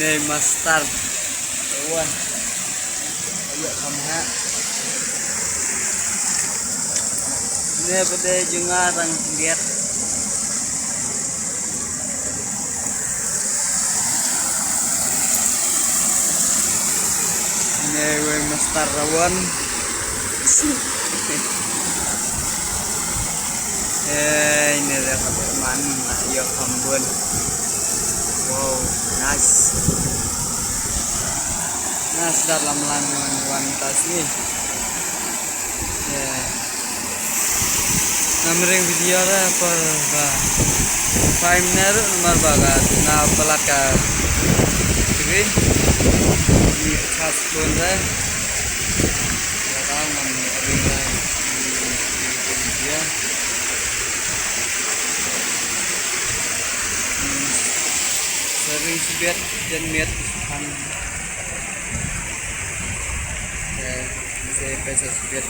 Ini master kawan. Ayo kamu ha. Ini pada jengarang lihat. Ini we master rawan. Ini dia teman. Ayo kambun. Wow, nice. Nice dalam lantuan tas nih. Ya. Namering video lah per bah. 5 minit nomor bagat. Nah pelaka. Jadi ini khas pun deh. Sekarang namering video. Sering sebet dan miat kan. Ya, saya pesa sebet.